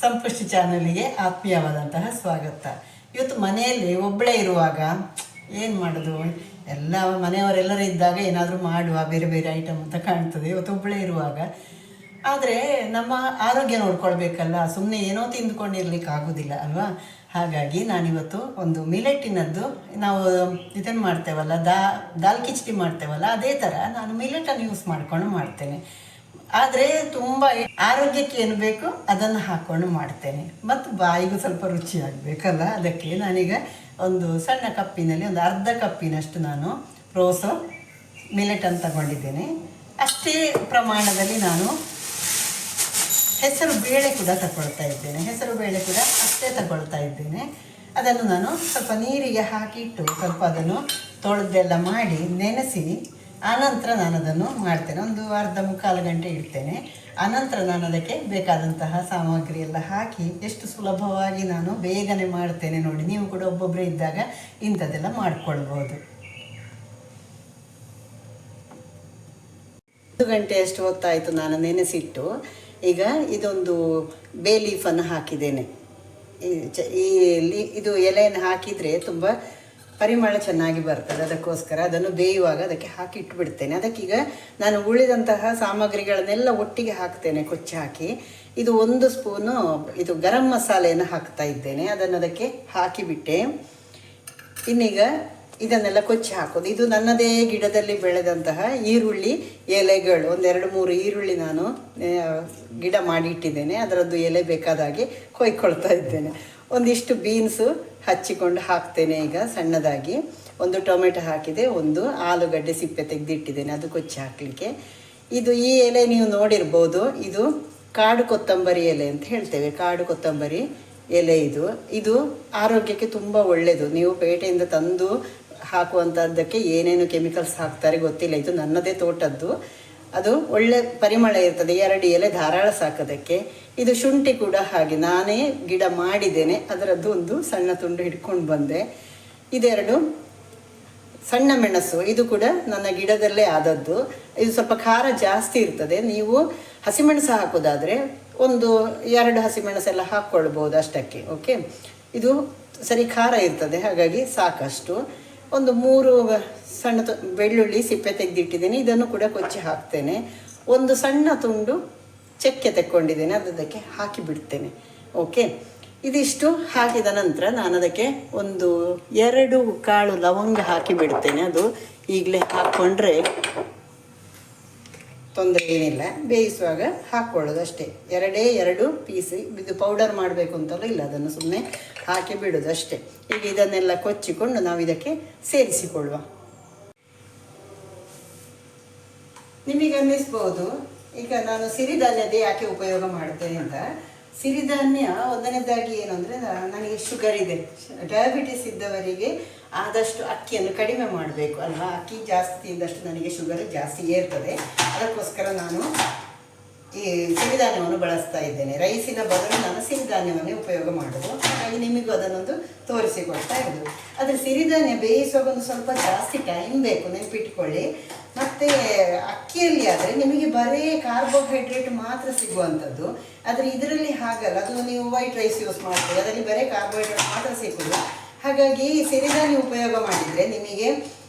ಸಂಪುಷ್ಟಿ ಚಾನಲ್ಗೆ ಆತ್ಮೀಯವಾದಂತಹ ಸ್ವಾಗತ. ಇವತ್ತು ಮನೆಯಲ್ಲಿ ಒಬ್ಬಳೇ ಇರುವಾಗ ಏನು ಮಾಡೋದು, ಎಲ್ಲ ಮನೆಯವರೆಲ್ಲರೂ ಇದ್ದಾಗ ಏನಾದರೂ ಮಾಡುವ ಬೇರೆ ಬೇರೆ ಐಟಮ್ ಅಂತ ಕಾಣ್ತದೆ. ಇವತ್ತು ಒಬ್ಬಳೇ ಇರುವಾಗ ಆದರೆ ನಮ್ಮ ಆರೋಗ್ಯ ನೋಡ್ಕೊಳ್ಬೇಕಲ್ಲ, ಸುಮ್ಮನೆ ಏನೋ ತಿಂದುಕೊಂಡಿರ್ಲಿಕ್ಕೆ ಆಗೋದಿಲ್ಲ ಅಲ್ವಾ. ಹಾಗಾಗಿ ನಾನಿವತ್ತು ಒಂದು ಮಿಲೆಟ್ಟಿನದ್ದು, ನಾವು ಇದನ್ನು ಮಾಡ್ತೇವಲ್ಲ, ದಾಲ್ ಕಿಚಡಿ ಮಾಡ್ತೇವಲ್ಲ, ಅದೇ ಥರ ನಾನು ಮಿಲೆಟನ್ನು ಯೂಸ್ ಮಾಡ್ಕೊಂಡು ಮಾಡ್ತೇನೆ. ಆದರೆ ತುಂಬ ಆರೋಗ್ಯಕ್ಕೆ ಏನು ಬೇಕು ಅದನ್ನು ಹಾಕ್ಕೊಂಡು ಮಾಡ್ತೇನೆ, ಮತ್ತು ಬಾಯಿಗೂ ಸ್ವಲ್ಪ ರುಚಿಯಾಗಬೇಕಲ್ಲ. ಅದಕ್ಕೆ ನಾನೀಗ ಒಂದು ಸಣ್ಣ ಕಪ್ಪಿನಲ್ಲಿ ಒಂದು ಅರ್ಧ ಕಪ್ಪಿನಷ್ಟು ನಾನು ರೋಸು ಮಿಲೆಟನ್ನು ತಗೊಂಡಿದ್ದೇನೆ. ಅಷ್ಟೇ ಪ್ರಮಾಣದಲ್ಲಿ ನಾನು ಹೆಸರು ಬೇಳೆ ಕೂಡ ತಗೊಳ್ತಾ ಇದ್ದೇನೆ. ಹೆಸರು ಬೇಳೆ ಕೂಡ ಅಷ್ಟೇ ತಗೊಳ್ತಾ ಇದ್ದೇನೆ. ಅದನ್ನು ನಾನು ಸ್ವಲ್ಪ ನೀರಿಗೆ ಹಾಕಿಟ್ಟು ಸ್ವಲ್ಪ ಅದನ್ನು ತೊಳೆದೆಲ್ಲ ಮಾಡಿ ನೆನೆಸಿ ಆನಂತರ ನಾನು ಅದನ್ನು ಮಾಡ್ತೇನೆ. ಒಂದು ಅರ್ಧ ಮುಕ್ಕಾಲು ಗಂಟೆ ಇಡ್ತೇನೆ. ಆನಂತರ ನಾನು ಅದಕ್ಕೆ ಬೇಕಾದಂತಹ ಸಾಮಗ್ರಿ ಎಲ್ಲ ಹಾಕಿ ಎಷ್ಟು ಸುಲಭವಾಗಿ ನಾನು ಬೇಗನೆ ಮಾಡ್ತೇನೆ ನೋಡಿ. ನೀವು ಕೂಡ ಒಬ್ಬೊಬ್ಬರೇ ಇದ್ದಾಗ ಇಂಥದ್ದೆಲ್ಲ ಮಾಡ್ಕೊಳ್ಬೋದು. 1 ಗಂಟೆಯಷ್ಟು ಹೊತ್ತಾಯಿತು ನಾನು ನೆನೆಸಿಟ್ಟು. ಈಗ ಇದೊಂದು ಬೇ ಲೀಫನ್ನು ಹಾಕಿದ್ದೇನೆ. ಇದು ಎಲೆಯನ್ನು ಹಾಕಿದರೆ ತುಂಬ ಪರಿಮಳ ಚೆನ್ನಾಗಿ ಬರ್ತದೆ. ಅದಕ್ಕೋಸ್ಕರ ಅದನ್ನು ಬೇಯುವಾಗ ಅದಕ್ಕೆ ಹಾಕಿ ಇಟ್ಬಿಡ್ತೇನೆ. ಅದಕ್ಕೀಗ ನಾನು ಉಳಿದಂತಹ ಸಾಮಗ್ರಿಗಳನ್ನೆಲ್ಲ ಒಟ್ಟಿಗೆ ಹಾಕ್ತೇನೆ, ಕೊಚ್ಚಿ ಹಾಕಿ. ಇದು 1 ಸ್ಪೂನು ಇದು ಗರಂ ಮಸಾಲೆಯನ್ನು ಹಾಕ್ತಾ ಇದ್ದೇನೆ. ಅದನ್ನು ಅದಕ್ಕೆ ಹಾಕಿಬಿಟ್ಟೆ. ಇನ್ನೀಗ ಇದನ್ನೆಲ್ಲ ಕೊಚ್ಚಿ ಹಾಕೋದು. ಇದು ನನ್ನದೇ ಗಿಡದಲ್ಲಿ ಬೆಳೆದಂತಹ ಈರುಳ್ಳಿ ಎಲೆಗಳು, 1-2-3 ಈರುಳ್ಳಿ ನಾನು ಗಿಡ ಮಾಡಿ ಇಟ್ಟಿದ್ದೇನೆ. ಅದರದ್ದು ಎಲೆ ಬೇಕಾದಾಗೆ ಕೊಯ್ಕೊಳ್ತಾ ಇದ್ದೇನೆ. ಒಂದಿಷ್ಟು ಬೀನ್ಸು ಹಚ್ಚಿಕೊಂಡು ಹಾಕ್ತೇನೆ ಈಗ ಸಣ್ಣದಾಗಿ. 1 ಟೊಮೆಟೊ ಹಾಕಿದೆ, 1 ಆಲೂಗಡ್ಡೆ ಸಿಪ್ಪೆ ತೆಗೆದಿಟ್ಟಿದ್ದೇನೆ, ಅದು ಕೊಚ್ಚಿ ಹಾಕಲಿಕ್ಕೆ. ಈ ಎಲೆ ನೀವು ನೋಡಿರ್ಬೋದು, ಇದು ಕಾಡು ಕೊತ್ತಂಬರಿ ಎಲೆ ಅಂತ ಹೇಳ್ತೇವೆ. ಕಾಡು ಕೊತ್ತಂಬರಿ ಎಲೆ ಇದು ಆರೋಗ್ಯಕ್ಕೆ ತುಂಬ ಒಳ್ಳೆಯದು. ನೀವು ಪೇಟೆಯಿಂದ ತಂದು ಹಾಕುವಂಥದ್ದಕ್ಕೆ ಏನೇನು ಕೆಮಿಕಲ್ಸ್ ಹಾಕ್ತಾರೆ ಗೊತ್ತಿಲ್ಲ. ಇದು ನನ್ನದೇ ತೋಟದ್ದು, ಅದು ಒಳ್ಳೆ ಪರಿಮಳ ಇರ್ತದೆ. 2 ಎಲೆ ಧಾರಾಳ ಸಾಕೋದಕ್ಕೆ. ಇದು ಶುಂಠಿ ಕೂಡ ಹಾಗೆ ನಾನೇ ಗಿಡ ಮಾಡಿದ್ದೇನೆ, ಅದರದ್ದು ಒಂದು ಸಣ್ಣ ತುಂಡು ಹಿಡ್ಕೊಂಡು ಬಂದೆ. 2 ಸಣ್ಣ ಮೆಣಸು, ಇದು ಕೂಡ ನನ್ನ ಗಿಡದಲ್ಲೇ ಆದದ್ದು. ಇದು ಸ್ವಲ್ಪ ಖಾರ ಜಾಸ್ತಿ ಇರ್ತದೆ. ನೀವು ಹಸಿಮೆಣಸು ಹಾಕೋದಾದರೆ 1-2 ಹಸಿಮೆಣಸೆಲ್ಲ ಹಾಕ್ಕೊಳ್ಬೋದು ಅಷ್ಟಕ್ಕೆ. ಓಕೆ, ಇದು ಸರಿ ಖಾರ ಇರ್ತದೆ, ಹಾಗಾಗಿ ಸಾಕಷ್ಟು. 3 ಸಣ್ಣ ಬೆಳ್ಳುಳ್ಳಿ ಸಿಪ್ಪೆ ತೆಗೆದಿಟ್ಟಿದ್ದೇನೆ, ಇದನ್ನು ಕೂಡ ಕೊಚ್ಚಿ ಹಾಕ್ತೇನೆ. 1 ಸಣ್ಣ ತುಂಡು ಚಕ್ಕೆ ತೆಕ್ಕೊಂಡಿದ್ದೇನೆ, ಅದಕ್ಕೆ ಹಾಕಿ ಬಿಡ್ತೇನೆ. ಓಕೆ, ಇದಿಷ್ಟು ಹಾಕಿದ ನಂತರ ನಾನು ಅದಕ್ಕೆ 1-2 ಕಾಳು ಲವಂಗ ಹಾಕಿ ಬಿಡ್ತೇನೆ. ಅದು ಈಗಲೇ ಹಾಕ್ಕೊಂಡ್ರೆ ತೊಂದರೆ ಏನಿಲ್ಲ, ಬೇಯಿಸುವಾಗ ಹಾಕ್ಕೊಳ್ಳೋದು ಅಷ್ಟೇ. 2 ಪೀಸ್. ಇದು ಪೌಡರ್ ಮಾಡಬೇಕು ಅಂತಲೂ ಇಲ್ಲ, ಅದನ್ನು ಸುಮ್ಮನೆ ಹಾಕಿ ಬಿಡೋದು ಅಷ್ಟೇ. ಈಗ ಇದನ್ನೆಲ್ಲ ಕೊಚ್ಚಿಕೊಂಡು ನಾವು ಇದಕ್ಕೆ ಸೇರಿಸಿಕೊಳ್ಳುವ. ನಿಮಗೆ ಅನ್ನಿಸ್ಬೋದು ಈಗ ನಾನು ಸಿರಿಧಾನ್ಯದೇ ಯಾಕೆ ಉಪಯೋಗ ಮಾಡ್ತೇನೆ ಅಂತ. ಸಿರಿಧಾನ್ಯ ಒಂದನೇದಾಗಿ ಏನು ಅಂದರೆ, ನನಗೆ ಶುಗರ್ ಇದೆ, ಡಯಾಬಿಟಿಸ್ ಇದ್ದವರಿಗೆ ಆದಷ್ಟು ಅಕ್ಕಿಯನ್ನು ಕಡಿಮೆ ಮಾಡಬೇಕು ಅಲ್ವಾ. ಅಕ್ಕಿ ಜಾಸ್ತಿ ಇದ್ದಷ್ಟು ನನಗೆ ಶುಗರ್ ಜಾಸ್ತಿ ಏರ್ತದೆ. ಅದಕ್ಕೋಸ್ಕರ ನಾನು ಈ ಸಿರಿಧಾನ್ಯವನ್ನು ಬಳಸ್ತಾ ಇದ್ದೇನೆ. ರೈಸಿನ ಬದಲು ನಾನು ಸಿರಿಧಾನ್ಯವನ್ನೇ ಉಪಯೋಗ ಮಾಡೋದು. ಹಾಗಾಗಿ ನಿಮಗೂ ಅದನ್ನೊಂದು ತೋರಿಸಿಕೊಡ್ತಾ ಇರೋದು. ಆದರೆ ಸಿರಿಧಾನ್ಯ ಬೇಯಿಸುವಾಗ ಒಂದು ಸ್ವಲ್ಪ ಜಾಸ್ತಿ ಟೈಮ್ ಬೇಕು, ನೆನಪಿಟ್ಕೊಳ್ಳಿ. ಮತ್ತು ಅಕ್ಕಿಯಲ್ಲಿ ಆದರೆ ನಿಮಗೆ ಬರೀ ಕಾರ್ಬೋಹೈಡ್ರೇಟ್ ಮಾತ್ರ ಸಿಗುವಂಥದ್ದು. ಆದರೆ ಇದರಲ್ಲಿ ಹಾಗಲ್ಲ, ಅದು ನೀವು ವೈಟ್ ರೈಸ್ ಯೂಸ್ ಮಾಡ್ತೀವಿ, ಅದರಲ್ಲಿ ಬರೀ ಕಾರ್ಬೋಹೈಡ್ರೇಟ್ ಮಾತ್ರ ಸಿಗೋದು. ಹಾಗಾಗಿ ಸಿರಿಧಾನ್ಯ ಉಪಯೋಗ ಮಾಡಿದರೆ ನಿಮಗೆ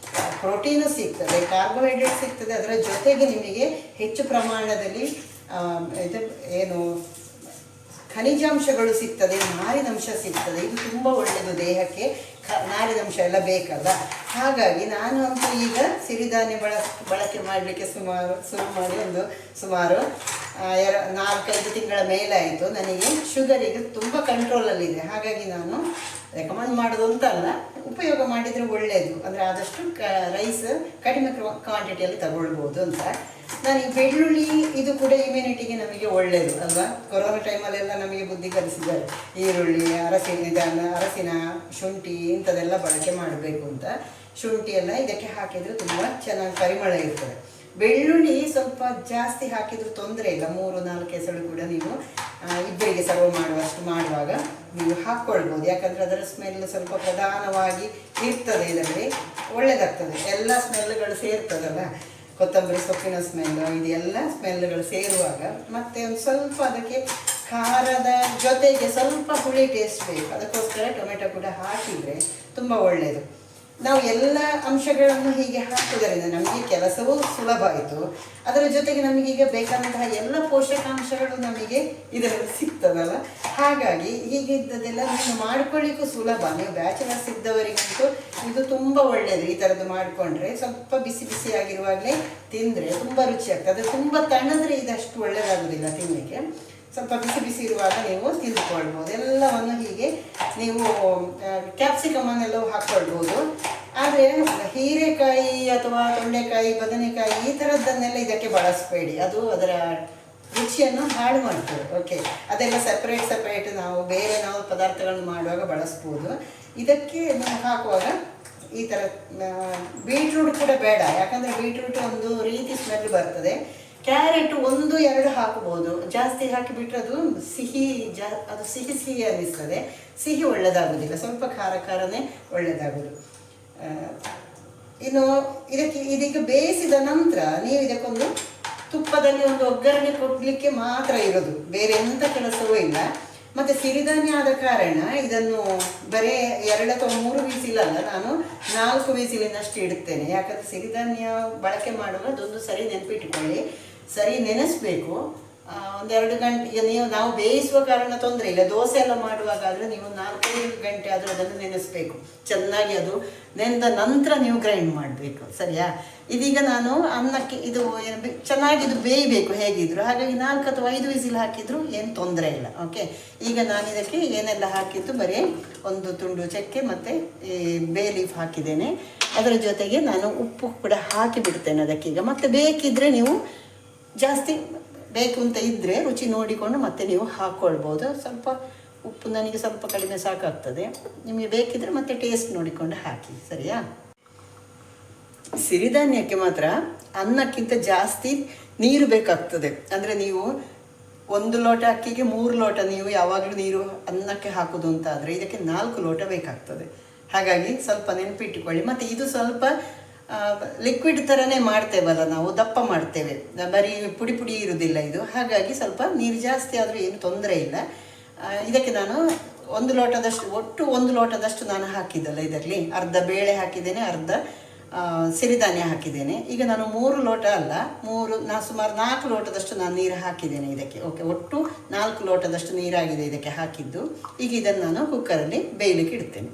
ಪ್ರೋಟೀನು ಸಿಗ್ತದೆ, ಕಾರ್ಬೋಹೈಡ್ರೇಟ್ ಸಿಗ್ತದೆ, ಅದರ ಜೊತೆಗೆ ನಿಮಗೆ ಹೆಚ್ಚು ಪ್ರಮಾಣದಲ್ಲಿ ಏನು ಖನಿಜಾಂಶಗಳು ಸಿಗ್ತದೆ, ನಾರಿನಂಶ ಸಿಗ್ತದೆ. ಇದು ತುಂಬ ಒಳ್ಳೆಯದು ದೇಹಕ್ಕೆ. ನಾರಿನಂಶ ಎಲ್ಲ ಬೇಕಲ್ಲ. ಹಾಗಾಗಿ ನಾನು ಅಂತೂ ಈಗ ಸಿರಿಧಾನ್ಯ ಬಳಕೆ ಮಾಡಲಿಕ್ಕೆ ಶುರು ಮಾಡಿ ಸುಮಾರು 4-5 ತಿಂಗಳ ಮೇಲಾಯಿತು. ನನಗೆ ಶುಗರ್ ಈಗ ತುಂಬ ಕಂಟ್ರೋಲಲ್ಲಿದೆ. ಹಾಗಾಗಿ ನಾನು ರೆಕಮೆಂಡ್ ಮಾಡೋದು ಅಂತಲ್ಲ, ಉಪಯೋಗ ಮಾಡಿದರೆ ಒಳ್ಳೆಯದು. ಅಂದರೆ ಆದಷ್ಟು ರೈಸ್ ಕಡಿಮೆ ಕ್ವಾಂಟಿಟಿಯಲ್ಲಿ ತಗೊಳ್ಬೋದು ಅಂತ. ನಾನು ಈ ಬೆಳ್ಳುಳ್ಳಿ ಇದು ಕೂಡ ಇಮ್ಯುನಿಟಿಗೆ ನಮಗೆ ಒಳ್ಳೆಯದು ಅಲ್ವಾ. ಕೊರೋನಾ ಟೈಮಲ್ಲೆಲ್ಲ ನಮಗೆ ಬುದ್ಧಿ ಕಲಿಸಿದ್ದಾರೆ, ಈರುಳ್ಳಿ, ಅರಸಿನ, ಶುಂಠಿ ಇಂಥದ್ದೆಲ್ಲ ಬಳಕೆ ಮಾಡಬೇಕು ಅಂತ. ಶುಂಠಿ ಎಲ್ಲ ಇದಕ್ಕೆ ಹಾಕಿದರೆ ತುಂಬ ಚೆನ್ನಾಗಿ ಪರಿಮಳ ಇರ್ತದೆ. ಬೆಳ್ಳುಳ್ಳಿ ಸ್ವಲ್ಪ ಜಾಸ್ತಿ ಹಾಕಿದರೂ ತೊಂದರೆ ಇಲ್ಲ. 3-4 ಎಸಳು ಕೂಡ ನೀವು ಇಬ್ಬರಿಗೆ ಸರ್ವ್ ಮಾಡುವಾಗ ನೀವು ಹಾಕ್ಕೊಳ್ಬೋದು. ಯಾಕಂದರೆ ಅದರ ಸ್ಮೆಲ್ ಸ್ವಲ್ಪ ಪ್ರಧಾನವಾಗಿ ಇರ್ತದೆ, ಇದರಲ್ಲಿ ಒಳ್ಳೆಯದಾಗ್ತದೆ. ಎಲ್ಲ ಸ್ಮೆಲ್ಗಳು ಸೇರ್ತದಲ್ಲ, ಕೊತ್ತಂಬರಿ ಸೊಪ್ಪಿನ ಸ್ಮೆಲ್ಲು, ಇದೆಲ್ಲ ಸ್ಮೆಲ್ಗಳು ಸೇರುವಾಗ ಮತ್ತೆ ಒಂದು ಸ್ವಲ್ಪ ಅದಕ್ಕೆ ಖಾರದ ಜೊತೆಗೆ ಸ್ವಲ್ಪ ಹುಳಿ ಟೇಸ್ಟ್ ಬೇಕು, ಅದಕ್ಕೋಸ್ಕರ ಟೊಮೆಟೊ ಕೂಡ ಹಾಕಿದರೆ ತುಂಬ ಒಳ್ಳೆಯದು. ನಾವು ಎಲ್ಲ ಅಂಶಗಳನ್ನು ಹೀಗೆ ಹಾಕುವುದರಿಂದ ನಮಗೆ ಕೆಲಸವೂ ಸುಲಭ ಆಯಿತು, ಅದರ ಜೊತೆಗೆ ನಮಗೀಗ ಬೇಕಾದಂತಹ ಎಲ್ಲ ಪೋಷಕಾಂಶಗಳು ನಮಗೆ ಇದರಲ್ಲಿ ಸಿಗ್ತದಲ್ಲ. ಹಾಗಾಗಿ ಹೀಗೆ ಇದ್ದದೆಲ್ಲ ನೀವು ಮಾಡ್ಕೊಳ್ಳಿಕ್ಕೂ ಸುಲಭ. ನೀವು ಬ್ಯಾಚಲರ್ಸ್ ಇದ್ದವರಿಗಂತೂ ಇದು ತುಂಬ ಒಳ್ಳೆಯದು. ಈ ಥರದ್ದು ಮಾಡಿಕೊಂಡ್ರೆ ಸ್ವಲ್ಪ ಬಿಸಿ ಬಿಸಿಯಾಗಿರುವಾಗಲೇ ತಿಂದರೆ ತುಂಬ ರುಚಿ ಆಗ್ತದೆ. ತುಂಬ ತಣ್ಣದ್ರೆ ಇದಷ್ಟು ಒಳ್ಳೆಯದಾಗೋದಿಲ್ಲ ತಿನ್ನಲಿಕ್ಕೆ. ಸ್ವಲ್ಪ ಬಿಸಿ ಬಿಸಿ ಇರುವಾಗ ನೀವು ತಿಂದುಕೊಳ್ಬೋದು. ಎಲ್ಲವನ್ನು ಹೀಗೆ ನೀವು ಕ್ಯಾಪ್ಸಿಕಮನ್ನೆಲ್ಲವೂ ಹಾಕ್ಕೊಳ್ಬೋದು. ಆದರೆ ಹೀರೆಕಾಯಿ ಅಥವಾ ತೊಂಡೆಕಾಯಿ, ಬದನೆಕಾಯಿ ಈ ಥರದ್ದನ್ನೆಲ್ಲ ಇದಕ್ಕೆ ಬಳಸಬೇಡಿ, ಅದು ಅದರ ರುಚಿಯನ್ನು ಹಾಳು ಮಾಡ್ತದೆ. ಓಕೆ, ಅದೆಲ್ಲ ಸಪ್ರೇಟ್ ನಾವು ಬೇರೆ ನಾವು ಪದಾರ್ಥಗಳನ್ನು ಮಾಡುವಾಗ ಬಳಸ್ಬೋದು. ಇದಕ್ಕೆ ನಾವು ಹಾಕುವಾಗ ಈ ಥರ ಬೀಟ್ರೂಟ್ ಕೂಡ ಬೇಡ, ಯಾಕಂದರೆ ಬೀಟ್ರೂಟ್ ಒಂದು ರೀತಿ ಸ್ಮೆಲ್ ಬರ್ತದೆ. ಕ್ಯಾರೆಟ್ 1-2 ಹಾಕ್ಬೋದು, ಜಾಸ್ತಿ ಹಾಕಿಬಿಟ್ರೆ ಅದು ಸಿಹಿ ಅನ್ನಿಸ್ತದೆ. ಸಿಹಿ ಒಳ್ಳೆಯದಾಗೋದಿಲ್ಲ, ಸ್ವಲ್ಪ ಖಾರನೇ ಒಳ್ಳೆಯದಾಗೋದು. ಇನ್ನು ಇದಕ್ಕೆ ಬೇಯಿಸಿದ ನಂತರ ನೀವು ಇದಕ್ಕೊಂದು ತುಪ್ಪದಲ್ಲಿ ಒಂದು ಒಗ್ಗರಣೆ ಕೊಡಲಿಕ್ಕೆ ಮಾತ್ರ ಇರೋದು, ಬೇರೆ ಎಂಥ ಕೆಲಸವೂ ಇಲ್ಲ. ಮತ್ತು ಸಿರಿಧಾನ್ಯ ಆದ ಕಾರಣ ಇದನ್ನು ಬರೀ 2 ಅಥವಾ 3 ವಿಸಿಲಲ್ಲ, ನಾನು 4 ವಿಸಿಲಿನಷ್ಟು ಇಡ್ತೇನೆ. ಯಾಕಂದರೆ ಸಿರಿಧಾನ್ಯ ಬಳಕೆ ಮಾಡುವಾಗ ಅದೊಂದು ಸರಿ ನೆನಪಿಟ್ಟುಕೊಳ್ಳಿ, ಸರಿ ನೆನೆಸಬೇಕು. 1-2 ಗಂಟೆ. ಈಗ ನಾವು ಬೇಯಿಸುವ ಕಾರಣ ತೊಂದರೆ ಇಲ್ಲ, ದೋಸೆ ಎಲ್ಲ ಮಾಡುವಾಗ ಆದರೆ ನೀವು 4-5 ಗಂಟೆ ಆದರೂ ಅದನ್ನು ನೆನೆಸಬೇಕು ಚೆನ್ನಾಗಿ. ಅದು ನೆನೆದ ನಂತರ ನೀವು ಗ್ರೈಂಡ್ ಮಾಡಬೇಕು, ಸರಿಯಾ? ಇದೀಗ ನಾನು ಅನ್ನಕ್ಕೆ ಇದು ಚೆನ್ನಾಗಿ ಇದು ಬೇಯಬೇಕು ಹೇಗಿದ್ರು, ಹಾಗಾಗಿ 4 ಅಥವಾ 5 ವಿಸಿಲ್ ಹಾಕಿದ್ರು ಏನು ತೊಂದರೆ ಇಲ್ಲ. ಓಕೆ, ಈಗ ನಾನು ಇದಕ್ಕೆ ಏನೆಲ್ಲ ಹಾಕಿದ್ದು, ಬರೀ ಒಂದು ತುಂಡು ಚಕ್ಕೆ ಮತ್ತು ಈ ಬೇ ಲೀಫ್ ಹಾಕಿದ್ದೇನೆ. ಅದರ ಜೊತೆಗೆ ನಾನು ಉಪ್ಪು ಕೂಡ ಹಾಕಿಬಿಡ್ತೇನೆ ಅದಕ್ಕೀಗ. ಮತ್ತು ಬೇಕಿದ್ದರೆ ನೀವು ಜಾಸ್ತಿ ಬೇಕು ಅಂತ ಇದ್ದರೆ ರುಚಿ ನೋಡಿಕೊಂಡು ಮತ್ತೆ ನೀವು ಹಾಕ್ಕೊಳ್ಬೋದು. ಸ್ವಲ್ಪ ಉಪ್ಪು ನನಗೆ ಸ್ವಲ್ಪ ಕಡಿಮೆ ಸಾಕಾಗ್ತದೆ, ನಿಮಗೆ ಬೇಕಿದ್ರೆ ಮತ್ತೆ ಟೇಸ್ಟ್ ನೋಡಿಕೊಂಡು ಹಾಕಿ, ಸರಿಯಾ? ಸಿರಿಧಾನ್ಯಕ್ಕೆ ಮಾತ್ರ ಅನ್ನಕ್ಕಿಂತ ಜಾಸ್ತಿ ನೀರು ಬೇಕಾಗ್ತದೆ. ಅಂದರೆ ನೀವು 1 ಲೋಟ ಅಕ್ಕಿಗೆ 3 ಲೋಟ ನೀವು ಯಾವಾಗಲೂ ನೀರು ಅನ್ನಕ್ಕೆ ಹಾಕೋದು ಅಂತ ಆದರೆ ಇದಕ್ಕೆ 4 ಲೋಟ ಬೇಕಾಗ್ತದೆ. ಹಾಗಾಗಿ ಸ್ವಲ್ಪ ನೆನಪಿಟ್ಟುಕೊಳ್ಳಿ. ಮತ್ತು ಇದು ಸ್ವಲ್ಪ ಲಿಕ್ವಿಡ್ ಥರನೇ ಮಾಡ್ತೇವಲ್ಲ, ನಾವು ದಪ್ಪ ಮಾಡ್ತೇವೆ, ಬರೀ ಪುಡಿ ಇರುವುದಿಲ್ಲ ಇದು. ಹಾಗಾಗಿ ಸ್ವಲ್ಪ ನೀರು ಜಾಸ್ತಿ ಆದರೂ ಏನು ತೊಂದರೆ ಇಲ್ಲ. ಇದಕ್ಕೆ ನಾನು 1 ಲೋಟದಷ್ಟು, ಒಟ್ಟು 1 ಲೋಟದಷ್ಟು ನಾನು ಹಾಕಿದ್ದಲ್ಲ, ಇದರಲ್ಲಿ ಅರ್ಧ ಬೇಳೆ ಹಾಕಿದ್ದೇನೆ, ಅರ್ಧ ಸಿರಿಧಾನ್ಯ ಹಾಕಿದ್ದೇನೆ. ಈಗ ನಾನು 3 ಲೋಟ ಅಲ್ಲ, ಸುಮಾರು 4 ಲೋಟದಷ್ಟು ನಾನು ನೀರು ಹಾಕಿದ್ದೇನೆ ಇದಕ್ಕೆ. ಓಕೆ, ಒಟ್ಟು 4 ಲೋಟದಷ್ಟು ನೀರಾಗಿದೆ ಇದಕ್ಕೆ ಹಾಕಿದ್ದು. ಈಗ ಇದನ್ನು ನಾನು ಕುಕ್ಕರಲ್ಲಿ ಬೇಯಲಿಕ್ಕೆ ಇಡ್ತೇನೆ.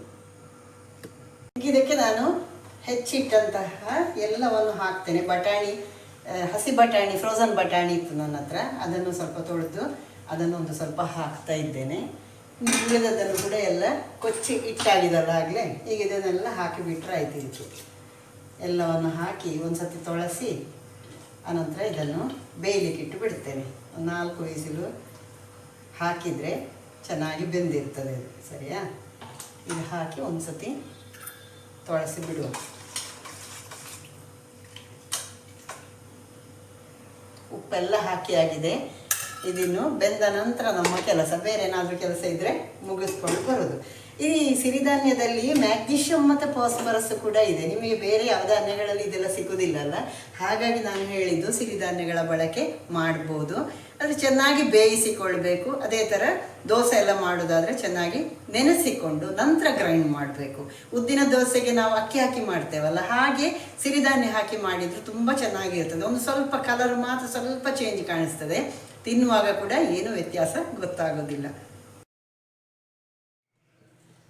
ಈಗ ಇದಕ್ಕೆ ನಾನು ಹೆಚ್ಚಿಟ್ಟಂತಹ ಎಲ್ಲವನ್ನು ಹಾಕ್ತೇನೆ. ಬಟಾಣಿ, ಹಸಿ ಬಟಾಣಿ, ಫ್ರೋಝನ್ ಬಟಾಣಿ ಇತ್ತು ನನ್ನ ಹತ್ರ, ಅದನ್ನು ಸ್ವಲ್ಪ ತೊಳೆದು ಅದನ್ನು ಒಂದು ಸ್ವಲ್ಪ ಹಾಕ್ತಾ ಇದ್ದೇನೆ. ಉಳಿದದನ್ನು ಕೂಡ ಎಲ್ಲ ಕೊಚ್ಚಿ ಇಟ್ಟಾಗಿದಲ್ಲ ಆಗಲೇ, ಈಗ ಇದನ್ನೆಲ್ಲ ಹಾಕಿಬಿಟ್ರೆ ಆಯ್ತು. ಇದಕ್ಕೆ ಎಲ್ಲವನ್ನು ಹಾಕಿ ಒಂದು ಸತಿ ತೊಳಸಿ ಆನಂತರ ಇದನ್ನು ಬೇಯಲಿಕ್ಕೆ ಇಟ್ಟು ಬಿಡ್ತೇನೆ. 4 ವಿಸಿಲು ಹಾಕಿದರೆ ಚೆನ್ನಾಗಿ ಬೆಂದಿರ್ತದೆ, ಸರಿಯಾ? ಇದು ಹಾಕಿ ಒಂದು ಸತಿ ತೊಳಸಿ ಬಿಡುವ. ಉಪ್ಪೆಲ್ಲ ಹಾಕಿ ಆಗಿದೆ. ಇದನ್ನು ಬೆಂದ ನಂತರ ನಮ್ಮ ಕೆಲಸ, ಬೇರೆ ಏನಾದರೂ ಕೆಲಸ ಇದ್ದರೆ ಮುಗಿಸ್ಕೊಂಡು ಬರೋದು. ಈ ಸಿರಿಧಾನ್ಯದಲ್ಲಿ ಮ್ಯಾಗ್ನೀಷಿಯಮ್ ಮತ್ತು ಫಾಸ್ಫರಸ್ ಕೂಡ ಇದೆ. ನಿಮಗೆ ಬೇರೆ ಯಾವ ಧಾನ್ಯಗಳಲ್ಲಿ ಇದೆಲ್ಲ ಸಿಗೋದಿಲ್ಲಲ್ಲ, ಹಾಗಾಗಿ ನಾನು ಹೇಳಿದ್ದು ಸಿರಿಧಾನ್ಯಗಳ ಬಳಕೆ ಮಾಡ್ಬೋದು. ಅದು ಚೆನ್ನಾಗಿ ಬೇಯಿಸಿಕೊಳ್ಬೇಕು. ಅದೇ ಥರ ದೋಸೆ ಎಲ್ಲ ಮಾಡೋದಾದರೆ ಚೆನ್ನಾಗಿ ನೆನೆಸಿಕೊಂಡು ನಂತರ ಗ್ರೈಂಡ್ ಮಾಡಬೇಕು. ಉದ್ದಿನ ದೋಸೆಗೆ ನಾವು ಅಕ್ಕಿ ಹಾಕಿ ಮಾಡ್ತೇವಲ್ಲ, ಹಾಗೆ ಸಿರಿಧಾನ್ಯ ಹಾಕಿ ಮಾಡಿದರೆ ತುಂಬ ಚೆನ್ನಾಗಿರ್ತದೆ. ಒಂದು ಸ್ವಲ್ಪ ಕಲರ್ ಮಾತ್ರ ಸ್ವಲ್ಪ ಚೇಂಜ್ ಕಾಣಿಸ್ತದೆ, ತಿನ್ನುವಾಗ ಕೂಡ ಏನು ವ್ಯತ್ಯಾಸ ಗೊತ್ತಾಗೋದಿಲ್ಲ.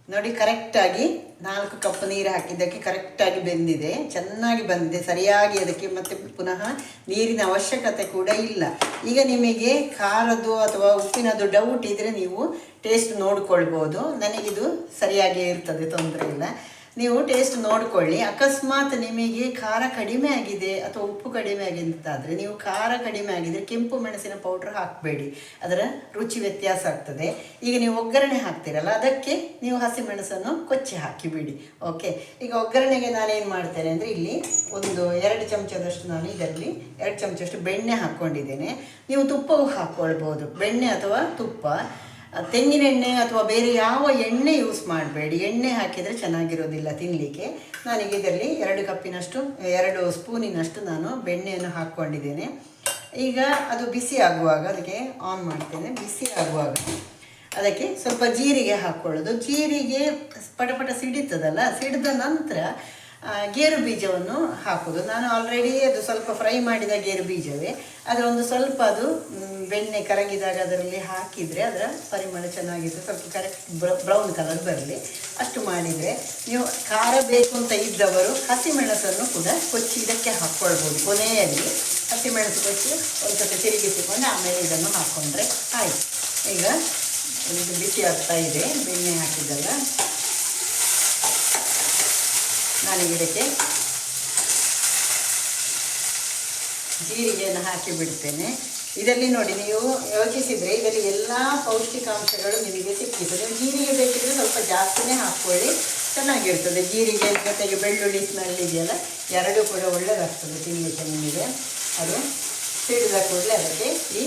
ನೋಡಿ, ಕರೆಕ್ಟಾಗಿ 4 ಕಪ್ ನೀರು ಹಾಕಿದ್ದಕ್ಕೆ ಕರೆಕ್ಟಾಗಿ ಬೆಂದಿದೆ, ಚೆನ್ನಾಗಿ ಬಂದಿದೆ ಸರಿಯಾಗಿ. ಅದಕ್ಕೆ ಮತ್ತೆ ಪುನಃ ನೀರಿನ ಅವಶ್ಯಕತೆ ಕೂಡ ಇಲ್ಲ. ಈಗ ನಿಮಗೆ ಖಾರದ್ದು ಅಥವಾ ಉಪ್ಪಿನದ್ದು ಡೌಟ್ ಇದ್ದರೆ ನೀವು ಟೇಸ್ಟ್ ನೋಡ್ಕೊಳ್ಬೋದು. ನನಗಿದು ಸರಿಯಾಗಿ ಇರ್ತದೆ, ತೊಂದರೆ ಇಲ್ಲ. ನೀವು ಟೇಸ್ಟ್ ನೋಡಿಕೊಳ್ಳಿ. ಅಕಸ್ಮಾತ್ ನಿಮಗೆ ಖಾರ ಕಡಿಮೆ ಆಗಿದೆ ಅಥವಾ ಉಪ್ಪು ಕಡಿಮೆ ಆಗಿದೆ ಅಂತಾದರೆ, ನೀವು ಖಾರ ಕಡಿಮೆ ಆಗಿದರೆ ಕೆಂಪು ಮೆಣಸಿನ ಪೌಡ್ರ್ ಹಾಕಬೇಡಿ, ಅದರ ರುಚಿ ವ್ಯತ್ಯಾಸ ಆಗ್ತದೆ. ಈಗ ನೀವು ಒಗ್ಗರಣೆ ಹಾಕ್ತೀರಲ್ಲ, ಅದಕ್ಕೆ ನೀವು ಹಸಿ ಮೆಣಸನ್ನು ಕೊಚ್ಚಿ ಹಾಕಿಬಿಡಿ. ಓಕೆ, ಈಗ ಒಗ್ಗರಣೆಗೆ ನಾನೇನು ಮಾಡ್ತೇನೆ ಅಂದರೆ, ಇಲ್ಲಿ ಒಂದು 2 ಚಮಚದಷ್ಟು ನಾನು ಇದರಲ್ಲಿ 2 ಚಮಚದಷ್ಟು ಬೆಣ್ಣೆ ಹಾಕ್ಕೊಂಡಿದ್ದೇನೆ. ನೀವು ತುಪ್ಪವು ಹಾಕ್ಕೊಳ್ಬೋದು, ಬೆಣ್ಣೆ ಅಥವಾ ತುಪ್ಪ. ತೆಂಗಿನೆಣ್ಣೆ ಅಥವಾ ಬೇರೆ ಯಾವ ಎಣ್ಣೆ ಯೂಸ್ ಮಾಡಬೇಡಿ, ಎಣ್ಣೆ ಹಾಕಿದರೆ ಚೆನ್ನಾಗಿರೋದಿಲ್ಲ ತಿನ್ನಲಿಕ್ಕೆ. ನಾನೀಗ ಇದರಲ್ಲಿ 2 ಸ್ಪೂನಿನಷ್ಟು ನಾನು ಬೆಣ್ಣೆಯನ್ನು ಹಾಕ್ಕೊಂಡಿದ್ದೇನೆ. ಈಗ ಅದು ಬಿಸಿ ಆಗುವಾಗ ಅದಕ್ಕೆ ಆನ್ ಮಾಡ್ತೇನೆ. ಬಿಸಿ ಆಗುವಾಗ ಅದಕ್ಕೆ ಸ್ವಲ್ಪ ಜೀರಿಗೆ ಹಾಕ್ಕೊಳ್ಳೋದು. ಜೀರಿಗೆ ಪಟಪಟ ಸಿಡಿತದಲ್ಲ, ಸಿಡಿದ ನಂತರ ಗೇರು ಬೀಜವನ್ನು ಹಾಕೋದು. ನಾನು ಆಲ್ರೆಡಿ ಅದು ಸ್ವಲ್ಪ ಫ್ರೈ ಮಾಡಿದ ಗೇರು ಬೀಜವೇ, ಅದರ ಒಂದು ಸ್ವಲ್ಪ ಅದು ಬೆಣ್ಣೆ ಕರಗಿದಾಗ ಅದರಲ್ಲಿ ಹಾಕಿದರೆ ಅದರ ಪರಿಮಳ ಚೆನ್ನಾಗಿರುತ್ತೆ. ಸ್ವಲ್ಪ ಕರೆಕ್ಟ್ ಬ್ರೌನ್ ಕಲರ್ ಬರಲಿ ಅಷ್ಟು ಮಾಡಿದರೆ. ನೀವು ಖಾರ ಬೇಕು ಅಂತ ಇದ್ದವರು ಹಸಿಮೆಣಸನ್ನು ಕೂಡ ಕೊಚ್ಚಿ ಇದಕ್ಕೆ ಹಾಕ್ಕೊಳ್ಬೋದು. ಕೊನೆಯಲ್ಲಿ ಹಸಿಮೆಣಸು ಕೊಚ್ಚಿ ಒಂದು ಸ್ವಲ್ಪ ತಿರುಗಿಸಿಕೊಂಡು ಆಮೇಲೆ ಇದನ್ನು ಹಾಕ್ಕೊಂಡ್ರೆ ಆಯಿತು. ಈಗ ಇದು ಬಿಸಿ ಆಗ್ತಾ ಇದೆ, ಬೆಣ್ಣೆ ಹಾಕಿದ್ದಲ್ಲ. ನಾನು ಇದಕ್ಕೆ ಜೀರಿಗೆಯನ್ನು ಹಾಕಿ ಬಿಡ್ತೇನೆ. ಇದರಲ್ಲಿ ನೋಡಿ, ನೀವು ಯೋಚಿಸಿದರೆ ಇದರಲ್ಲಿ ಎಲ್ಲ ಪೌಷ್ಟಿಕಾಂಶಗಳು ನಿಮಗೆ ಸಿಕ್ಕಿತು. ನೀವು ಜೀರಿಗೆ ಬೇಕಿದ್ರೆ ಸ್ವಲ್ಪ ಜಾಸ್ತಿನೇ ಹಾಕ್ಕೊಳ್ಳಿ, ಚೆನ್ನಾಗಿರ್ತದೆ. ಜೀರಿಗೆ ಜೊತೆಗೆ ಬೆಳ್ಳುಳ್ಳಿ ಸ್ಮೆಲ್ ಇದೆಯಲ್ಲ, ಎರಡೂ ಕೂಡ ಒಳ್ಳೆಯದಾಗ್ತದೆ ತಿನ್ನಲಿಕ್ಕೆ ನಿಮಗೆ. ಅದು ಸಿಡಿದ ಕೂಡಲೇ ಅದಕ್ಕೆ ಈ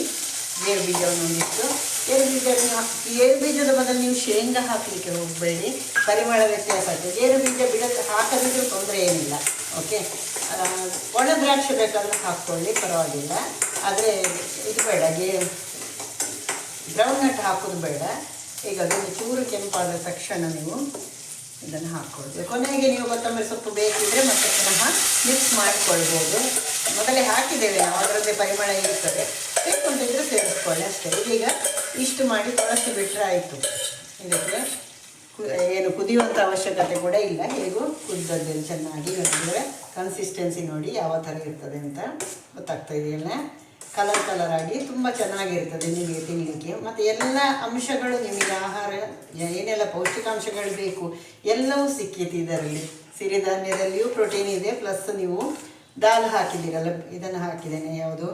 ಗೇರು ಬೀಜವನ್ನು ಒಂದಿಷ್ಟು, ಗೇರು ಬೀಜದ ಬದಲು ನೀವು ಶೇಂಗಾ ಹಾಕಲಿಕ್ಕೆ ಹೋಗಬೇಡಿ, ಪರಿಮಳ ವ್ಯತ್ಯಾಸ ಆಗ್ತದೆ. ಗೇರು ಬೀಜ ಹಾಕದಿದ್ರೂ ತೊಂದರೆ ಏನಿಲ್ಲ. ಓಕೆ, ಒಣ ದ್ರಾಕ್ಷಿ ಬೇಕಾದ್ರೆ ಹಾಕ್ಕೊಳ್ಳಿ, ಪರವಾಗಿಲ್ಲ. ಆದರೆ ಇದು ಬೇಡ, ಗ್ರೌಂಡ್ ನಟ್ ಹಾಕೋದು ಬೇಡ. ಈಗ ಅದನ್ನು ಚೂರು ಕೆಂಪಾದ ತಕ್ಷಣ ನೀವು ಇದನ್ನು ಹಾಕ್ಕೊಳ್ಬೇಕು. ಕೊನೆಗೆ ನೀವು ಕೊತ್ತಂಬರಿ ಸೊಪ್ಪು ಬೇಕಿದ್ರೆ ಮತ್ತೆ ಪುನಃ ಮಿಕ್ಸ್ ಮಾಡಿಕೊಳ್ಬೋದು. ಮೊದಲೇ ಹಾಕಿದ್ದೇವೆ ನಾವು, ಅದರದ್ದೇ ಪರಿಮಳ ಇರ್ತದೆ. ಬೇಕು ಅಂತಿದ್ರೆ ಸೇರಿಸ್ಕೊಳ್ಳಿ ಅಷ್ಟೇ. ಇದೀಗ ಇಷ್ಟು ಮಾಡಿ ತೊಳಸಿ ಬಿಟ್ಟರೆ ಆಯಿತು. ಇದಕ್ಕೆ ಏನು ಕುದಿಯುವಂಥ ಅವಶ್ಯಕತೆ ಕೂಡ ಇಲ್ಲ. ಹೇಗೂ ಕುದ್ದದ್ದು ಚೆನ್ನಾಗಿ ಅಂದರೆ ಕನ್ಸಿಸ್ಟೆನ್ಸಿ ನೋಡಿ ಯಾವ ಥರ ಇರ್ತದೆ ಅಂತ ಗೊತ್ತಾಗ್ತಾ ಇದೆಯಲ್ಲ. ಕಲರ್ ಆಗಿ ತುಂಬ ಚೆನ್ನಾಗಿರ್ತದೆ ನಿಮಗೆ ತಿನ್ನಲಿಕ್ಕೆ. ಮತ್ತು ಎಲ್ಲ ಅಂಶಗಳು ನಿಮಗೆ, ಆಹಾರ ಏನೆಲ್ಲ ಪೌಷ್ಟಿಕಾಂಶಗಳು ಬೇಕು ಎಲ್ಲವೂ ಸಿಕ್ಕಿತು ಇದರಲ್ಲಿ. ಸಿರಿಧಾನ್ಯದಲ್ಲಿಯೂ ಪ್ರೋಟೀನ್ ಇದೆ, ಪ್ಲಸ್ ನೀವು ದಾಲ್ ಹಾಕಿದ್ದೀರಲ್ಲ, ಇದನ್ನು ಹಾಕಿದ್ದೇನೆ, ಯಾವುದು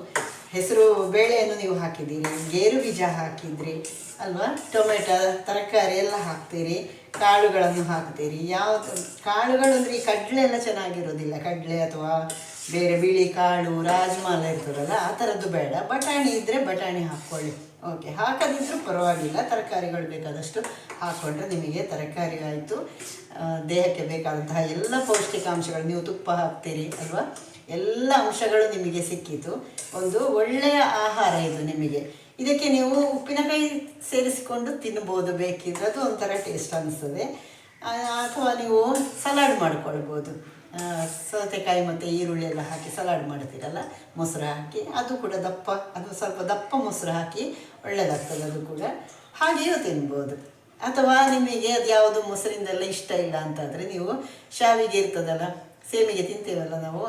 ಹೆಸರು ಬೇಳೆಯನ್ನು ನೀವು ಹಾಕಿದ್ದೀರಿ, ಗೇರು ಬೀಜ ಹಾಕಿದ್ರಿ ಅಲ್ವಾ, ಟೊಮೆಟೊ ತರಕಾರಿ ಎಲ್ಲ ಹಾಕ್ತೀರಿ, ಕಾಳುಗಳನ್ನು ಹಾಕ್ತೀರಿ. ಯಾವುದು ಕಾಳುಗಳು ಅಂದರೆ ಈ ಕಡಲೆ ಎಲ್ಲ ಚೆನ್ನಾಗಿರೋದಿಲ್ಲ, ಕಡಲೆ ಅಥವಾ ಬೇರೆ ಬಿಳಿ ಕಾಳು ರಾಜ್ಮಾ ಎಲ್ಲ ಇರ್ತದಲ್ಲ, ಆ ಥರದ್ದು ಬೇಡ. ಬಟಾಣಿ ಇದ್ದರೆ ಬಟಾಣಿ ಹಾಕ್ಕೊಳ್ಳಿ. ಓಕೆ, ಹಾಕದಿದ್ರೂ ಪರವಾಗಿಲ್ಲ. ತರಕಾರಿಗಳು ಬೇಕಾದಷ್ಟು ಹಾಕ್ಕೊಂಡ್ರೆ ನಿಮಗೆ ತರಕಾರಿ ಆಯಿತು, ದೇಹಕ್ಕೆ ಬೇಕಾದಂತಹ ಎಲ್ಲ ಪೌಷ್ಟಿಕಾಂಶಗಳು. ನೀವು ತುಪ್ಪ ಹಾಕ್ತೀರಿ ಅಲ್ವಾ, ಎಲ್ಲ ಅಂಶಗಳು ನಿಮಗೆ ಸಿಕ್ಕಿತು. ಒಂದು ಒಳ್ಳೆಯ ಆಹಾರ ಇದು ನಿಮಗೆ. ಇದಕ್ಕೆ ನೀವು ಉಪ್ಪಿನಕಾಯಿ ಸೇರಿಸಿಕೊಂಡು ತಿನ್ಬೋದು ಬೇಕಿದ್ರೆ, ಅದು ಒಂಥರ ಟೇಸ್ಟ್ ಅನಿಸ್ತದೆ. ಅಥವಾ ನೀವು ಸಲಾಡ್ ಮಾಡ್ಕೊಳ್ಬೋದು. ಸೌತೆಕಾಯಿ ಮತ್ತು ಈರುಳ್ಳಿ ಎಲ್ಲ ಹಾಕಿ ಸಲಾಡ್ ಮಾಡ್ತೀರಲ್ಲ, ಮೊಸರು ಹಾಕಿ, ಅದು ಕೂಡ ಅದು ಸ್ವಲ್ಪ ದಪ್ಪ ಮೊಸರು ಹಾಕಿ ಒಳ್ಳೆಯದಾಗ್ತದೆ. ಅದು ಕೂಡ ಹಾಗೆಯೂ ತಿನ್ಬೋದು. ಅಥವಾ ನಿಮಗೆ ಅದು ಯಾವುದು ಮೊಸರಿಂದೆಲ್ಲ ಇಷ್ಟ ಇಲ್ಲ ಅಂತಾದರೆ ನೀವು ಶಾವಿಗೆ ಇರ್ತದಲ್ಲ, ಸೇಮಿಗೆ ತಿಂತೇವಲ್ಲ ನಾವು,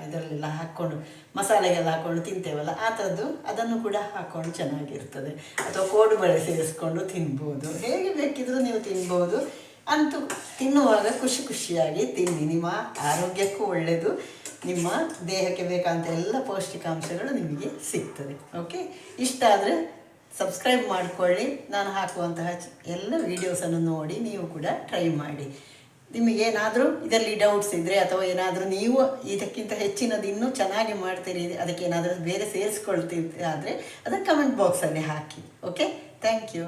ಇದರಲ್ಲೆಲ್ಲ ಹಾಕ್ಕೊಂಡು ಮಸಾಲೆಗೆಲ್ಲ ಹಾಕ್ಕೊಂಡು ತಿಂತೇವಲ್ಲ, ಆ ಥರದ್ದು ಅದನ್ನು ಕೂಡ ಹಾಕ್ಕೊಂಡು ಚೆನ್ನಾಗಿರ್ತದೆ. ಅಥವಾ ಕೋಡುಬಳೆ ಸೇರಿಸ್ಕೊಂಡು ತಿನ್ಬೋದು. ಹೇಗೆ ಬೇಕಿದ್ರೂ ನೀವು ತಿನ್ಬೋದು. ಅಂತೂ ತಿನ್ನುವಾಗ ಖುಷಿಯಾಗಿ ತಿನ್ನಿ. ನಿಮ್ಮ ಆರೋಗ್ಯಕ್ಕೂ ಒಳ್ಳೆಯದು, ನಿಮ್ಮ ದೇಹಕ್ಕೆ ಬೇಕಾದಂಥ ಎಲ್ಲ ಪೌಷ್ಟಿಕಾಂಶಗಳು ನಿಮಗೆ ಸಿಗ್ತದೆ. ಓಕೆ, ಇಷ್ಟ ಆದರೆ ಸಬ್ಸ್ಕ್ರೈಬ್ ಮಾಡಿಕೊಳ್ಳಿ. ನಾನು ಹಾಕುವಂತಹ ಎಲ್ಲ ವೀಡಿಯೋಸನ್ನು ನೋಡಿ ನೀವು ಕೂಡ ಟ್ರೈ ಮಾಡಿ. ನಿಮಗೇನಾದರೂ ಇದರಲ್ಲಿ ಡೌಟ್ಸ್ ಇದ್ದರೆ, ಅಥವಾ ಏನಾದರೂ ನೀವು ಇದಕ್ಕಿಂತ ಹೆಚ್ಚಿನದು ಇನ್ನೂ ಚೆನ್ನಾಗಿ ಮಾಡ್ತೀರಿ, ಅದಕ್ಕೆ ಏನಾದರೂ ಬೇರೆ ಸೇರಿಸ್ಕೊಳ್ತೀರಿ ಆದರೆ ಅದನ್ನು ಕಮೆಂಟ್ ಬಾಕ್ಸಲ್ಲಿ ಹಾಕಿ. Okay, thank you.